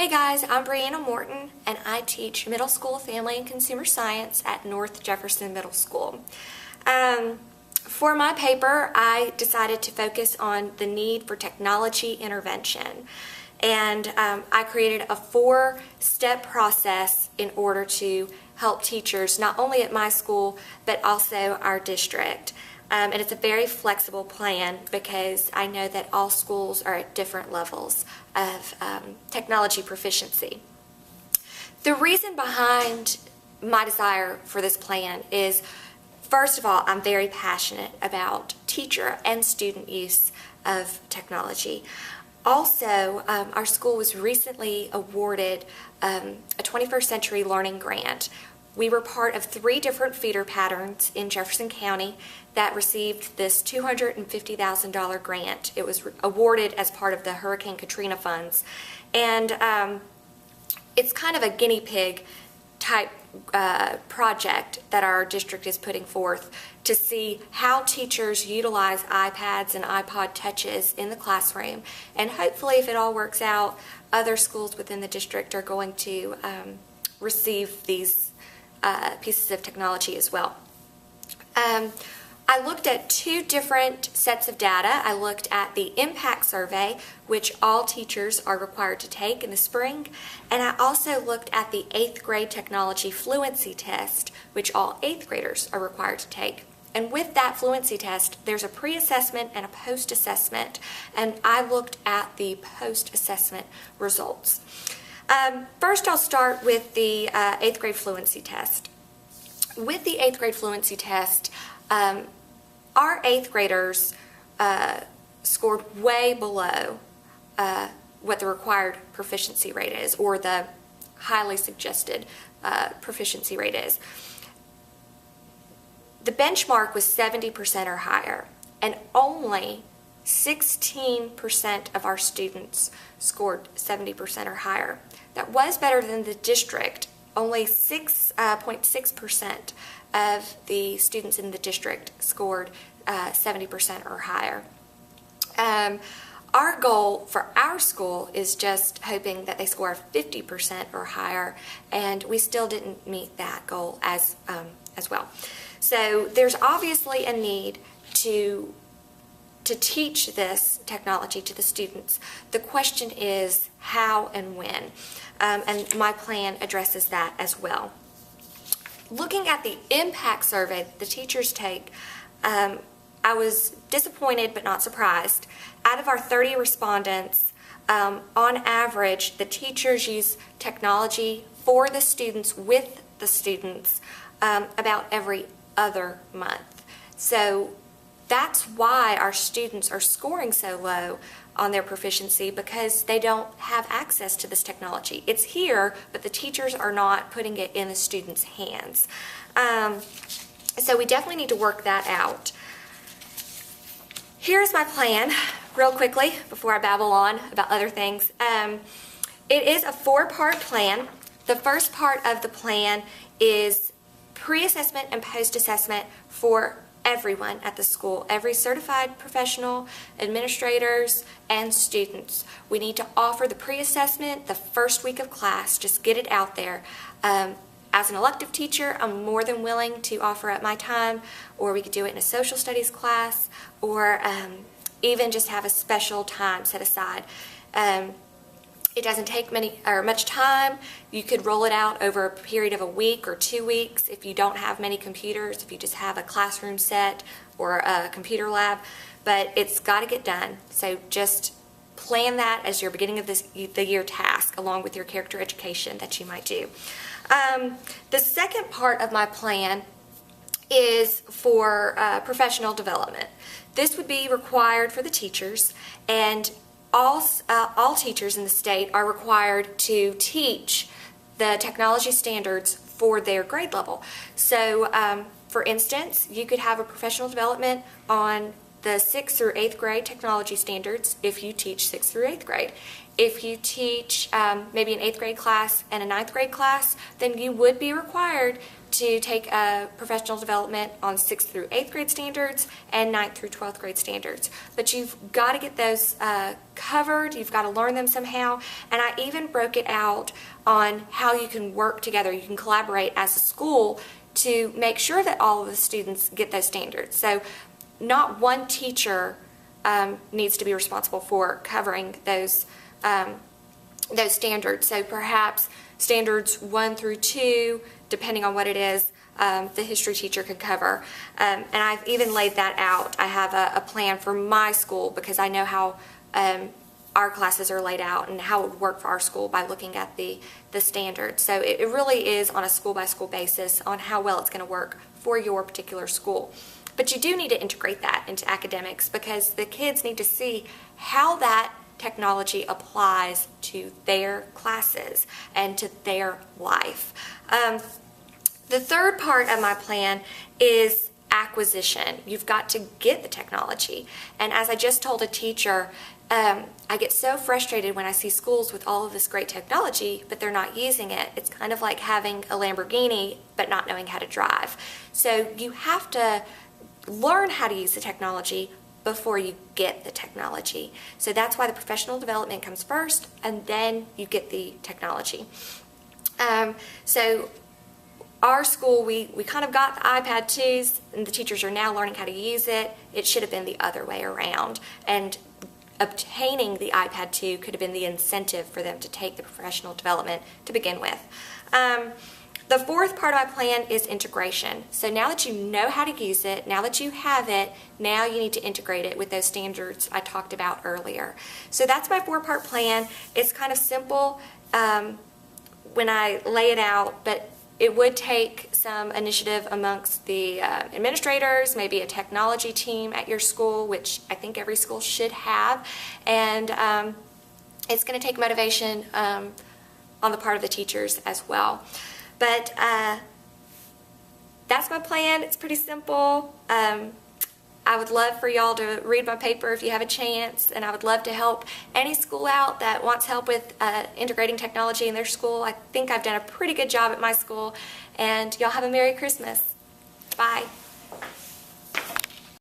Hey guys, I'm Brianna Morton and I teach Middle School Family and Consumer Science at North Jefferson Middle School. For my paper, I decided to focus on the need for technology intervention. And I created a 4-step process in order to help teachers, not only at my school, but also our district. And it's a very flexible plan because I know that all schools are at different levels of technology proficiency. The reason behind my desire for this plan is, first of all, I'm very passionate about teacher and student use of technology. Also, our school was recently awarded a 21st Century Learning Grant. We were part of 3 different feeder patterns in Jefferson County that received this $250,000 grant. It was awarded as part of the Hurricane Katrina funds. And it's kind of a guinea pig type project that our district is putting forth to see how teachers utilize iPads and iPod touches in the classroom. And hopefully, if it all works out, other schools within the district are going to receive these pieces of technology as well. I looked at 2 different sets of data. I looked at the impact survey, which all teachers are required to take in the spring, and I also looked at the 8th grade technology fluency test, which all 8th graders are required to take. And with that fluency test, there's a pre-assessment and a post-assessment, and I looked at the post-assessment results. First, I'll start with the 8th grade fluency test. With the 8th grade fluency test, our 8th graders scored way below what the required proficiency rate is, or the highly suggested proficiency rate is. The benchmark was 70% or higher, and only 16% of our students scored 70% or higher. That was better than the district. Only 6.6% of the students in the district scored 70% or higher. Our goal for our school is just hoping that they score 50% or higher, and we still didn't meet that goal as well. So there's obviously a need to teach this technology to the students. The question is how and when, and my plan addresses that as well. Looking at the impact survey the teachers take, I was disappointed but not surprised. Out of our 30 respondents, on average, the teachers use technology for the students, with the students, about every other month. So that's why our students are scoring so low on their proficiency, because they don't have access to this technology. It's here, but the teachers are not putting it in the students' hands. So we definitely need to work that out. Here's my plan, real quickly, before I babble on about other things. It is a 4-part plan. The first part of the plan is pre-assessment and post-assessment for everyone at the school, every certified professional, administrators, and students. We need to offer the pre-assessment the first week of class. Just get it out there. As an elective teacher, I'm more than willing to offer up my time, or we could do it in a social studies class, or even just have a special time set aside. It doesn't take much time. You could roll it out over a period of a week or 2 weeks if you don't have many computers, if you just have a classroom set or a computer lab, but it's got to get done. So just plan that as your beginning of the year task, along with your character education that you might do. The second part of my plan is for professional development. This would be required for the teachers, and all teachers in the state are required to teach the technology standards for their grade level. So, for instance, you could have a professional development on the 6th through 8th grade technology standards if you teach 6th through 8th grade. If you teach maybe an 8th grade class and a 9th grade class, then you would be required to take a professional development on 6th through 8th grade standards and 9th through 12th grade standards. But you've got to get those covered. You've got to learn them somehow. And I even broke it out on how you can work together. You can collaborate as a school to make sure that all of the students get those standards. So not one teacher needs to be responsible for covering those standards. So perhaps standards 1 through 2, depending on what it is, the history teacher could cover. And I've even laid that out. I have a plan for my school because I know how our classes are laid out and how it would work for our school by looking at the standards. So it really is on a school-by-school basis on how well it's going to work for your particular school. But you do need to integrate that into academics because the kids need to see how that technology applies to their classes and to their life. The third part of my plan is acquisition. You've got to get the technology. And as I just told a teacher, I get so frustrated when I see schools with all of this great technology, but they're not using it. It's kind of like having a Lamborghini, but not knowing how to drive. So you have to learn how to use the technology before you get the technology. So that's why the professional development comes first, and then you get the technology. So our school, we kind of got the iPad 2s, and the teachers are now learning how to use it. It should have been the other way around. And obtaining the iPad 2 could have been the incentive for them to take the professional development to begin with. The fourth part of my plan is integration. So now that you know how to use it, now that you have it, now you need to integrate it with those standards I talked about earlier. So that's my 4-part plan. It's kind of simple when I lay it out, but it would take some initiative amongst the administrators, maybe a technology team at your school, which I think every school should have, and it's going to take motivation on the part of the teachers as well. But that's my plan. It's pretty simple. I would love for y'all to read my paper if you have a chance, and I would love to help any school out that wants help with integrating technology in their school. I think I've done a pretty good job at my school, and y'all have a Merry Christmas. Bye.